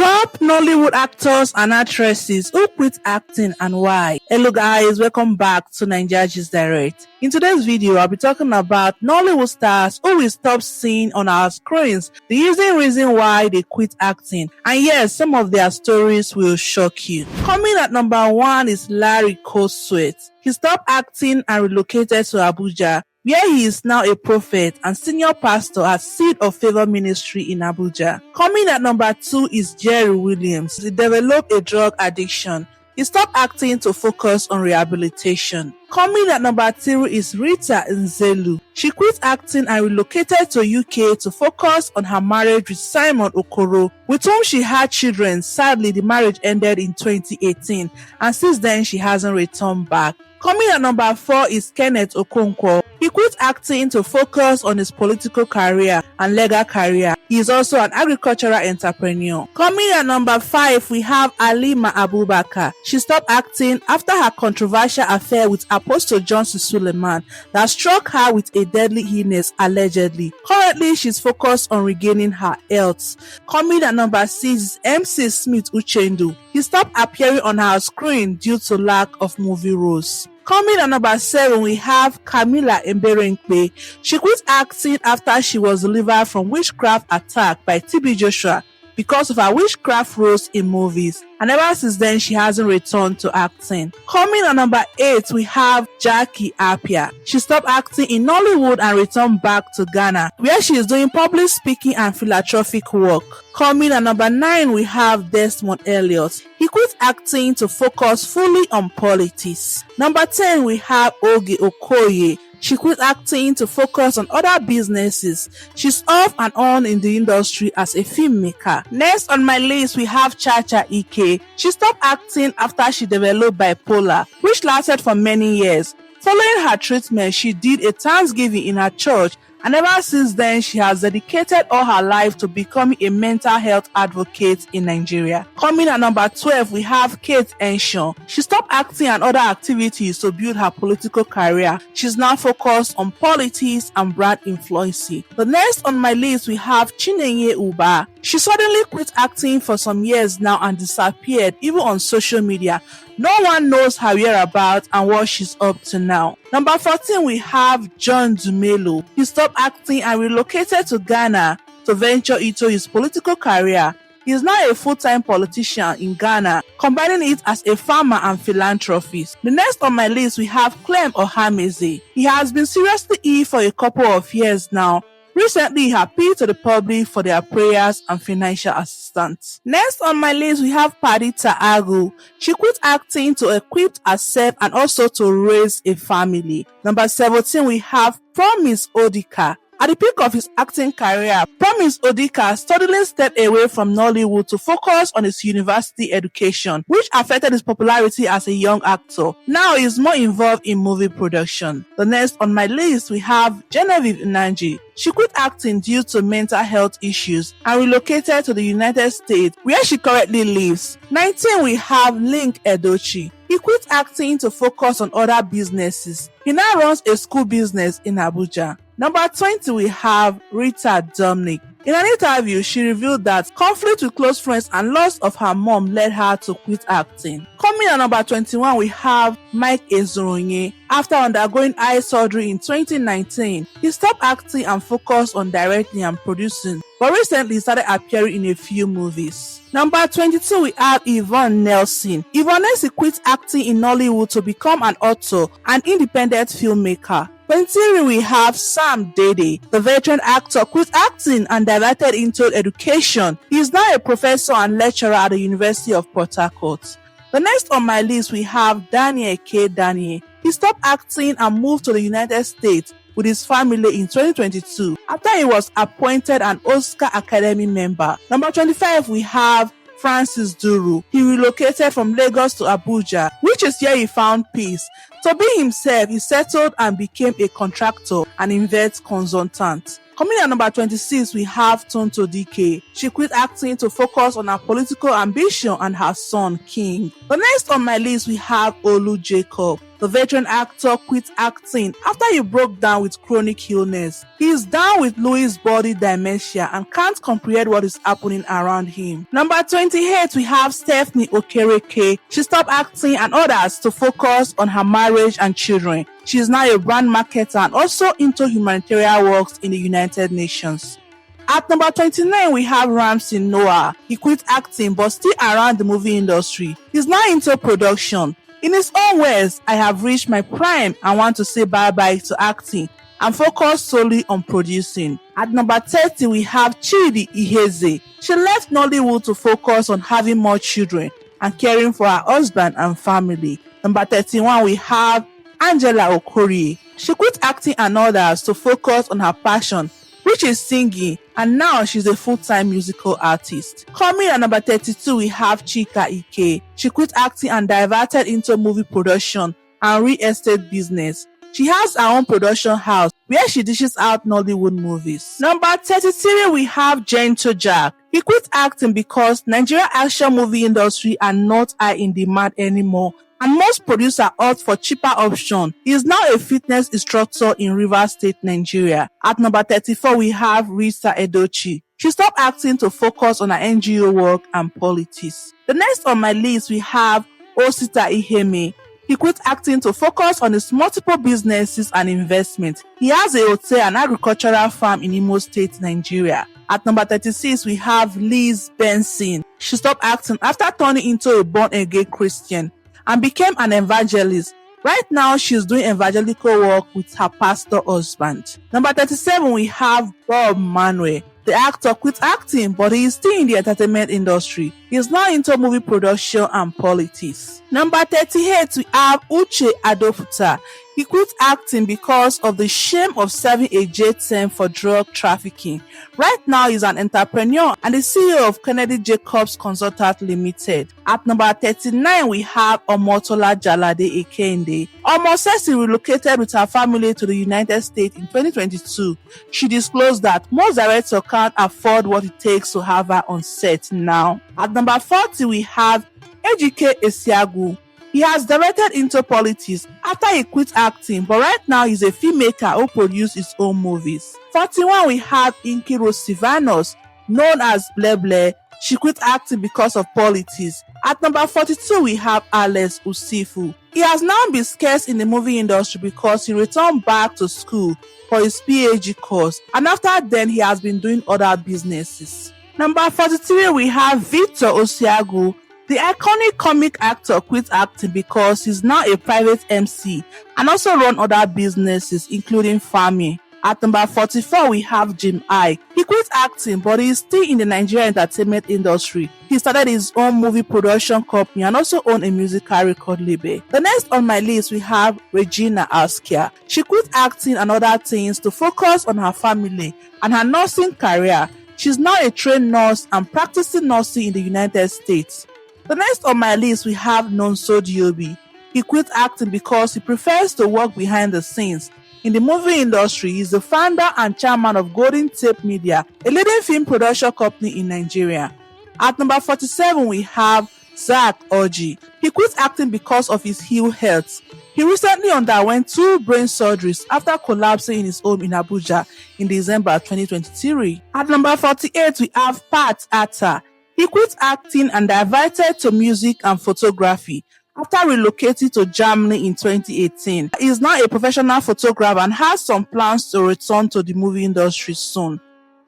Top Nollywood actors and actresses who quit acting and why. Hello guys, welcome back to Naija Direct. In today's video, I'll be talking about Nollywood stars who will stop seeing on our screens, the reason why they quit acting. And yes, some of their stories will shock you. Coming at number 1 is Larry Koswet. He stopped acting and relocated to Abuja, where he is now a prophet and senior pastor at Seed of Favor Ministry in Abuja. Coming at number 2 is Jerry Williams. He developed a drug addiction. He stopped acting to focus on rehabilitation. Coming at number 3 is Rita Nzelu. She quit acting and relocated to UK to focus on her marriage with Simon Okoro, with whom she had children. Sadly, the marriage ended in 2018, and since then she hasn't returned back. Coming at number 4 is Kenneth Okonkwo. He quit acting to focus on his political career and legal career. He is also an agricultural entrepreneur. Coming at number 5, we have Halima Abubakar. She stopped acting after her controversial affair with Apostle Johnson Suleiman that struck her with a deadly illness allegedly. Currently, she's focused on regaining her health. Coming at number 6 is MC Smith Uchendu. He stopped appearing on our screen due to lack of movie roles. Coming at number 7, we have Camila Emberenkpe. She quit acting after she was delivered from witchcraft attack by TB Joshua because of her witchcraft roles in movies, and ever since then she hasn't returned to acting. Coming at number 8, we have Jackie Appiah. She stopped acting in Nollywood and returned back to Ghana, where she is doing public speaking and philanthropic work. Coming at number 9, we have Desmond Elliot. He quit acting to focus fully on politics. Number 10, we have Oge Okoye. She quit acting to focus on other businesses. She's off and on in the industry as a filmmaker. Next on my list, we have Chacha Ike. She stopped acting after she developed bipolar, which lasted for many years. Following her treatment, she did a Thanksgiving in her church, and ever since then, she has dedicated all her life to becoming a mental health advocate in Nigeria. Coming at number 12, we have Kate Henshaw. She stopped acting and other activities to build her political career. She's now focused on politics and brand influencing. The next on my list, we have Chinenye Uba. She suddenly quit acting for some years now and disappeared even on social media. No one knows her whereabouts and what she's up to now. Number 14, we have John Dumelo. He stopped acting and relocated to Ghana to venture into his political career. He is now a full-time politician in Ghana, combining it as a farmer and philanthropist. The next on my list, we have Clem Ohameze. He has been seriously ill for a couple of years now. Recently, he appealed to the public for their prayers and financial assistance. Next on my list, we have Padita Agu. She quit acting to equip herself and also to raise a family. Number 17, we have Promise Odika. At the peak of his acting career, Promise Odika suddenly stepped away from Nollywood to focus on his university education, which affected his popularity as a young actor. Now he is more involved in movie production. The next on my list, we have Genevieve Nnaji. She quit acting due to mental health issues and relocated to the United States, where she currently lives. 19, we have Link Edochie. He quit acting to focus on other businesses. He now runs a school business in Abuja. Number 20, we have Rita Dominic. In an interview, she revealed that conflict with close friends and loss of her mom led her to quit acting. Coming at number 21, we have Mike Ezoronye. After undergoing eye surgery in 2019, he stopped acting and focused on directing and producing, but recently started appearing in a few movies. Number 22, we have Yvonne Nelson. Yvonne Nelson quit acting in Nollywood to become an author and independent filmmaker. 23, we have Sam Dede. The veteran actor quit acting and diverted into education. He is now a professor and lecturer at the University of Port Harcourt. The next on my list, we have Daniel K. Daniel. He stopped acting and moved to the United States with his family in 2022 after he was appointed an Oscar Academy member. Number 25, we have Francis Duru. He relocated from Lagos to Abuja, which is where he found peace. To be himself, he settled and became a contractor and invest consultant. Coming at number 26, we have Tonto DK. She quit acting to focus on her political ambition and her son, King. The next on my list, we have Olu Jacob. The veteran actor quit acting after he broke down with chronic illness. He is down with Lewy body dementia and can't comprehend what is happening around him. Number 28, we have Stephanie Okereke. She stopped acting and others to focus on her marriage and children. She is now a brand marketer and also into humanitarian works in the United Nations. At number 29, we have Ramsey Noah. He quit acting but still around the movie industry. He's now into production. In his own words, I have reached my prime and want to say bye-bye to acting and focus solely on producing. At number 30, we have Chidi Iheze. She left Nollywood to focus on having more children and caring for her husband and family. Number 31, we have Angela Okorie. She quit acting and others to focus on her passion, which is singing, and now she's a full-time musical artist. Coming at number 32, we have Chika Ike. She quit acting and diverted into movie production and real estate business. She has her own production house where she dishes out Nollywood movies. Number 33, we have Gento Jack. He quit acting because Nigeria action movie industry are not high in demand anymore, and most producers opt for cheaper option. He is now a fitness instructor in Rivers State, Nigeria. At number 34, we have Risa Edochie. She stopped acting to focus on her NGO work and politics. The next on my list, we have Osita Iheme. He quit acting to focus on his multiple businesses and investments. He has a hotel and agricultural farm in Imo State, Nigeria. At number 36, we have Liz Benson. She stopped acting after turning into a born-again Christian and became an evangelist. Right now, she's doing evangelical work with her pastor husband. Number 37, we have Bob Manuel. The actor quit acting, but he is still in the entertainment industry. He is now into movie production and politics. Number 38, we have Uche Adoputa. He quit acting because of the shame of serving a jail term for drug trafficking. Right now, he's an entrepreneur and the CEO of Kennedy Jacobs Consultant Limited. At number 39, we have Omotola Jalade Ekende. Omosesi relocated with her family to the United States in 2022. She disclosed that most directors can't afford what it takes to have her on set now. At number 40, we have Ejike Esiagu. He has directed into politics after he quit acting, but right now he's a filmmaker who produces his own movies. 41, we have Nkiru Sivanos, known as Bleble. She quit acting because of politics. At number 42, we have Alex Usifu. He has now been scarce in the movie industry because he returned back to school for his PhD course, and after then he has been doing other businesses. Number 43, we have Victor Osiagu. The iconic comic actor quit acting because he's now a private MC and also run other businesses including farming. At number 44, we have Jim I. He quit acting, but he is still in the Nigerian entertainment industry. He started his own movie production company and also owned a musical record label. The next on my list, we have Regina Askia. She quit acting and other things to focus on her family and her nursing career. She's now a trained nurse and practicing nursing in the United States. The next on my list, we have Nonso Diobi. He quit acting because he prefers to work behind the scenes. In the movie industry, he is the founder and chairman of Golden Tape Media, a leading film production company in Nigeria. At number 47, we have Zach Orji. He quit acting because of his ill health. He recently underwent 2 brain surgeries after collapsing in his home in Abuja in December 2023. At number 48, we have Pat Atta. He quit acting and diverted to music and photography after relocating to Germany in 2018. He is now a professional photographer and has some plans to return to the movie industry soon.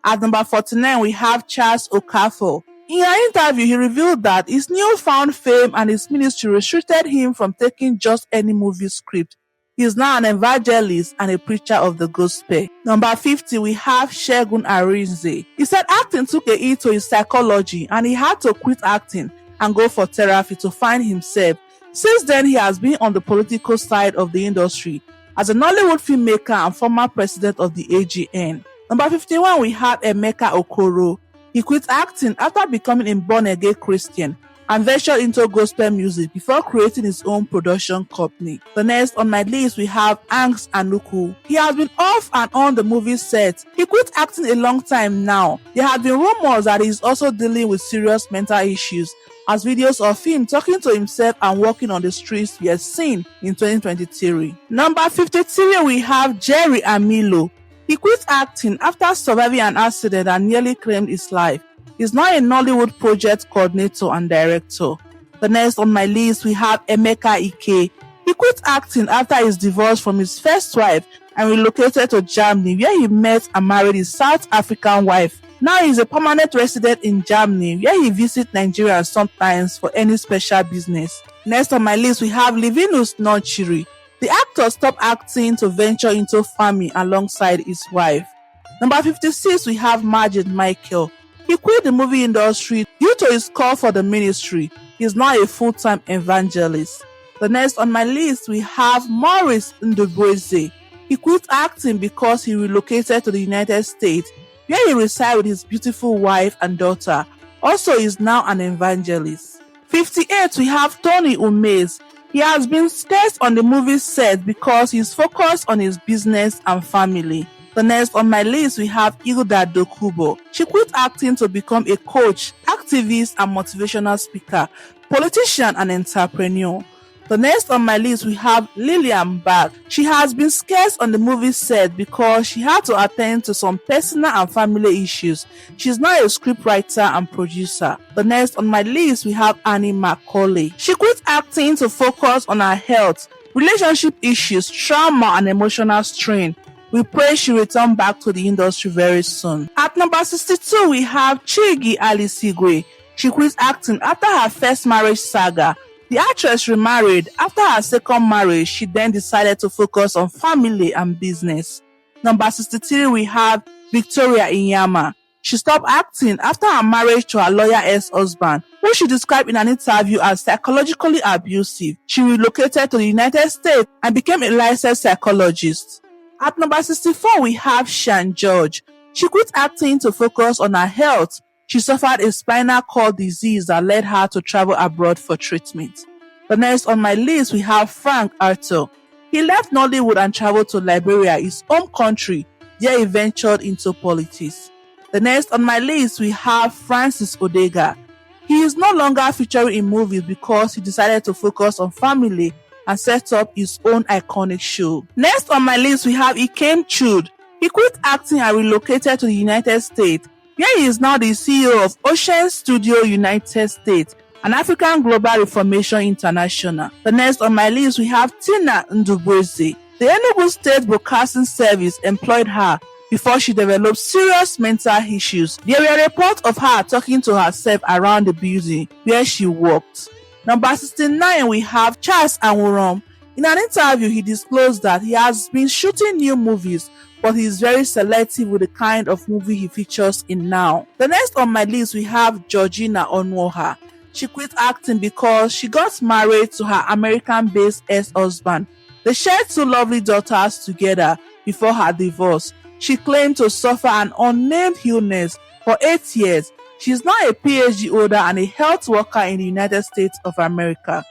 At number 49, we have Charles Okafor. In an interview, he revealed that his newfound fame and his ministry restricted him from taking just any movie script. He is now an evangelist and a preacher of the gospel. Number 50, we have Segun Arinze. He said acting took a hit to his psychology and he had to quit acting and go for therapy to find himself. Since then, he has been on the political side of the industry as a Nollywood filmmaker and former president of the AGN. Number 51, we have Emeka Okoro. He quit acting after becoming a born-again Christian and ventured into gospel music before creating his own production company. The next on my list we have Angs Anuku. He has been off and on the movie set. He quit acting a long time now. There have been rumors that he is also dealing with serious mental issues, as videos of him talking to himself and walking on the streets were seen in 2023. Number 53 we have Jerry Amilo. He quit acting after surviving an accident and nearly claimed his life. He's now a Nollywood project coordinator and director. The next on my list we have Emeka Ike. He quit acting after his divorce from his first wife and relocated to Germany, where he met and married his South African wife. Now he is a permanent resident in Germany, where he visits Nigeria sometimes for any special business. Next on my list we have Livinus Nonchiri. The actor stopped acting to venture into farming alongside his wife. Number 56 we have Majid Michael. He quit the movie industry due to his call for the ministry. He is now a full-time evangelist. The next on my list we have Maurice Ndubweze. He quit acting because he relocated to the United States, where he resides with his beautiful wife and daughter. Also, he is now an evangelist. 58 we have Tony Umez. He has been scarce on the movie set because he is focused on his business and family. The next on my list we have Hilda Dokubo. She quit acting to become a coach, activist and motivational speaker, politician and entrepreneur. The next on my list we have Lillian Bag. She has been scarce on the movie set because she had to attend to some personal and family issues. She is now a scriptwriter and producer. The next on my list we have Annie Macaulay. She quit acting to focus on her health, relationship issues, trauma and emotional strain. We pray she return back to the industry very soon. At number 62 we have Chigi Alisigwe. She quit acting after her first marriage saga. The actress remarried. After her second marriage, she then decided to focus on family and business. Number 63, we have Victoria Inyama. She stopped acting after her marriage to her lawyer ex-husband, who she described in an interview as psychologically abusive. She relocated to the United States and became a licensed psychologist. At number 64, we have Shan George. She quit acting to focus on her health. She suffered a spinal cord disease that led her to travel abroad for treatment. The next on my list, we have Frank Arthur. He left Nollywood and traveled to Liberia, his home country, where he ventured into politics. The next on my list, we have Francis Odega. He is no longer featuring in movies because he decided to focus on family and set up his own iconic show. Next on my list, we have Ikem Chud. He quit acting and relocated to the United States, where he is now the CEO of Ocean Studio United States, an African Global Reformation International. The next on my list, we have Tina Ndubweze. The Enugu State Broadcasting Service employed her before she developed serious mental issues. There were reports of her talking to herself around the building where she worked. Number 69, we have Charles Anwurom. In an interview, he disclosed that he has been shooting new movies, but he is very selective with the kind of movie he features in now. The next on my list, we have Georgina Onwoha. She quit acting because she got married to her American-based ex-husband. They shared 2 lovely daughters together before her divorce. She claimed to suffer an unnamed illness for 8 years. She is now a PhD holder and a health worker in the United States of America.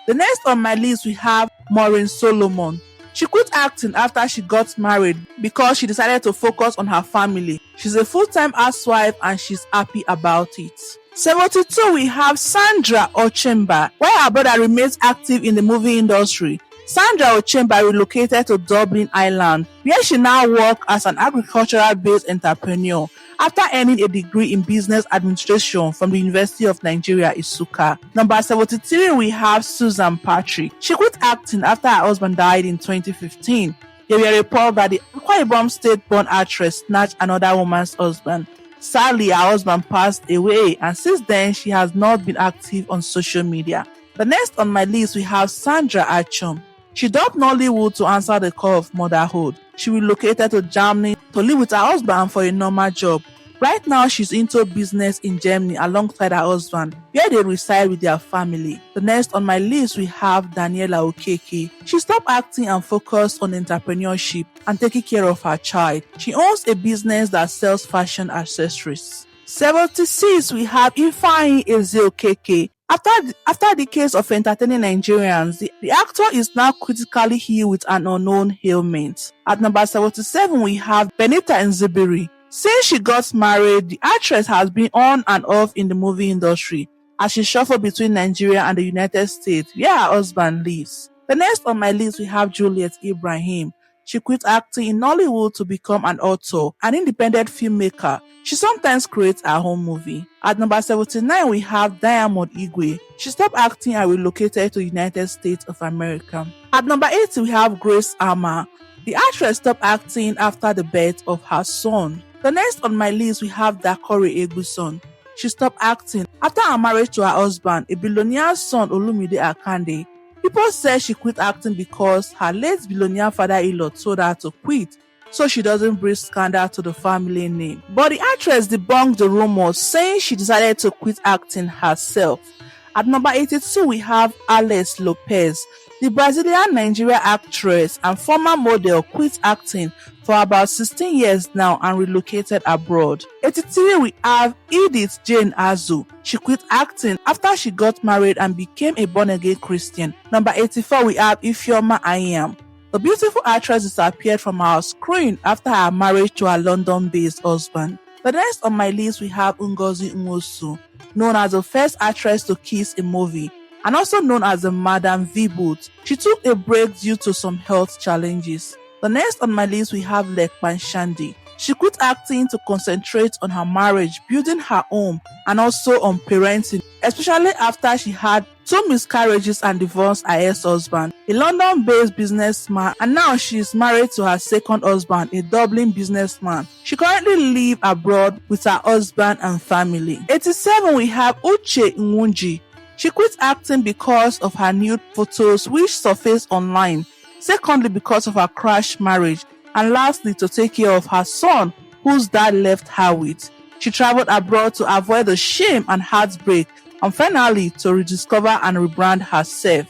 The next on my list, we have Maureen Solomon. She quit acting after she got married because she decided to focus on her family. She's a full-time housewife and she's happy about it. 72, we have Sandra Ochemba. While her brother remains active in the movie industry, Sandra Ochemba relocated to Dublin, Ireland, where she now works as an agricultural-based entrepreneur after earning a degree in business administration from the University of Nigeria, Nsukka. Number 73, we have Susan Patrick. She quit acting after her husband died in 2015. There were reports that the Akwa Ibom state-born actress snatched another woman's husband. Sadly, her husband passed away, and since then, she has not been active on social media. The next on my list, we have Sandra Achom. She dropped Nollywood to answer the call of motherhood. She relocated to Germany to live with her husband for a normal job. Right now, she's into business in Germany alongside her husband, where they reside with their family. The next on my list, we have Daniela Okeke. She stopped acting and focused on entrepreneurship and taking care of her child. She owns a business that sells fashion accessories. 76, we have Ifeanyi Eze Okeke. After decades of entertaining Nigerians, the actor is now critically ill with an unknown ailment. At number 77, we have Benita Nzibiri. Since she got married, the actress has been on and off in the movie industry as she shuffled between Nigeria and the United States, where her husband lives. The next on my list, we have Juliet Ibrahim. She quit acting in Nollywood to become an author, an independent filmmaker. She sometimes creates her own movie. At number 79, we have Diamond Igwe. She stopped acting and relocated to the United States of America. At number 80, we have Grace Ama. The actress stopped acting after the birth of her son. The next on my list, we have Dakore Eguson. She stopped acting after her marriage to her husband, a billionaire son Olumide Akande. People said she quit acting because her late billionaire father-in-law told her to quit so she doesn't bring scandal to the family name. But the actress debunked the rumors, saying she decided to quit acting herself. At number 82, we have Alex Lopez. The Brazilian-Nigeria actress and former model quit acting for about 16 years now and relocated abroad. 83, we have Edith Jane Azu. She quit acting after she got married and became a born-again Christian. Number 84, we have Ifeoma Ayam. The beautiful actress disappeared from our screen after her marriage to her London-based husband. The next on my list, we have Ngozi Nwosu, known as the first actress to kiss a movie, and also known as the Madam V-Boot. She took a break due to some health challenges. The next on my list, we have Lekman Shandi. She quit acting to concentrate on her marriage, building her home, and also on parenting, especially after she had 2 miscarriages and divorced her ex-husband, a London-based businessman, and now she is married to her second husband, a Dublin businessman. She currently lives abroad with her husband and family. 87, we have Uche Nwunji. She quit acting because of her nude photos which surfaced online. Secondly, because of her crash marriage. And lastly, to take care of her son, whose dad left her with. She traveled abroad to avoid the shame and heartbreak, and finally to rediscover and rebrand herself.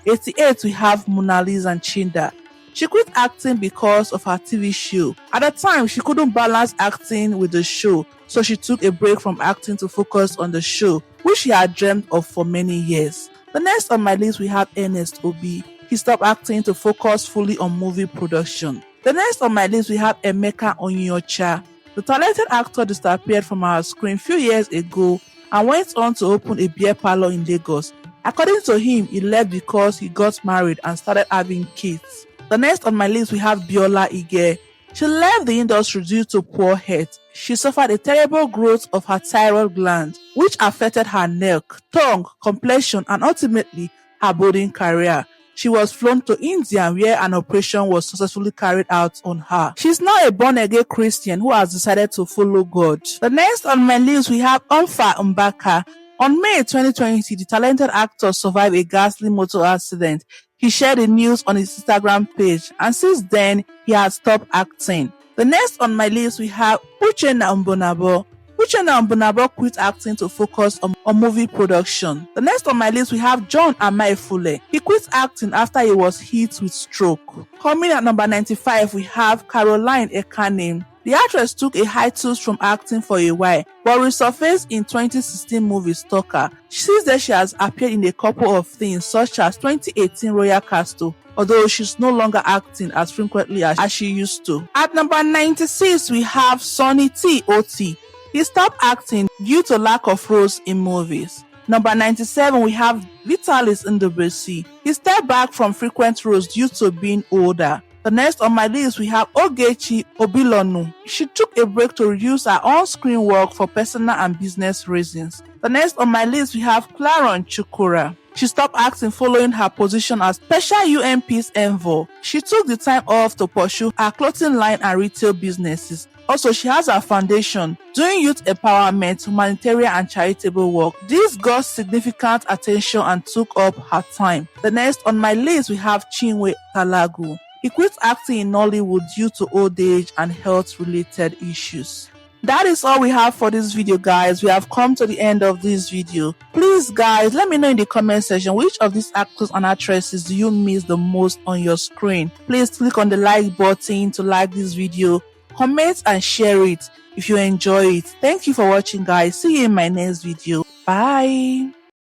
88, we have Mona Lisa Chinda. She quit acting because of her TV show. At the time, she couldn't balance acting with the show, so she took a break from acting to focus on the show, which she had dreamt of for many years. The next on my list, we have Ernest Obi. He stopped acting to focus fully on movie production. The next on my list, we have Emeka Onyocha. The talented actor disappeared from our screen few years ago and went on to open a beer parlor in Lagos. According to him, he left because he got married and started having kids. The next on my list, we have Biola Ige. She left the industry due to poor health. She suffered a terrible growth of her thyroid gland, which affected her neck, tongue, complexion, and ultimately her budding career. She was flown to India where an operation was successfully carried out on her. She's now a born-again Christian who has decided to follow God. The next on my list, we have Omfa Mbaka. On May 2020, the talented actor survived a ghastly motor accident. He shared the news on his Instagram page, and since then, he has stopped acting. The next on my list, we have Uchenna Mbonabo. Uchenna Mbonabo quit acting to focus on movie production. The next on my list, we have John Amaefule. He quit acting after he was hit with stroke. Coming at number 95, we have Caroline Ekane. The actress took a hiatus from acting for a while, but resurfaced in 2016 movie Stalker. Since then, she has appeared in a couple of things such as 2018 Royal Castle, although she's no longer acting as frequently as she used to. At number 96, we have Sonny T.O.T. He stopped acting due to lack of roles in movies. Number 97, we have Vitalis Ndobesi. He stepped back from frequent roles due to being older. The next on my list, we have Ogechi Obilonu. She took a break to reduce her on-screen work for personal and business reasons. The next on my list, we have Claron Chukura. She stopped acting following her position as Special UN Peace Envoy. She took the time off to pursue her clothing line and retail businesses. Also, she has a foundation doing youth empowerment, humanitarian and charitable work. This got significant attention and took up her time. The next on my list, we have Chinwe Talagu. He quit acting in Nollywood due to old age and health-related issues. That is all we have for this video, guys. We have come to the end of this video. Please, guys, let me know in the comment section which of these actors and actresses do you miss the most on your screen. Please click on the like button to like this video. Comment and share it if you enjoy it. Thank you for watching, guys. See you in my next video. Bye.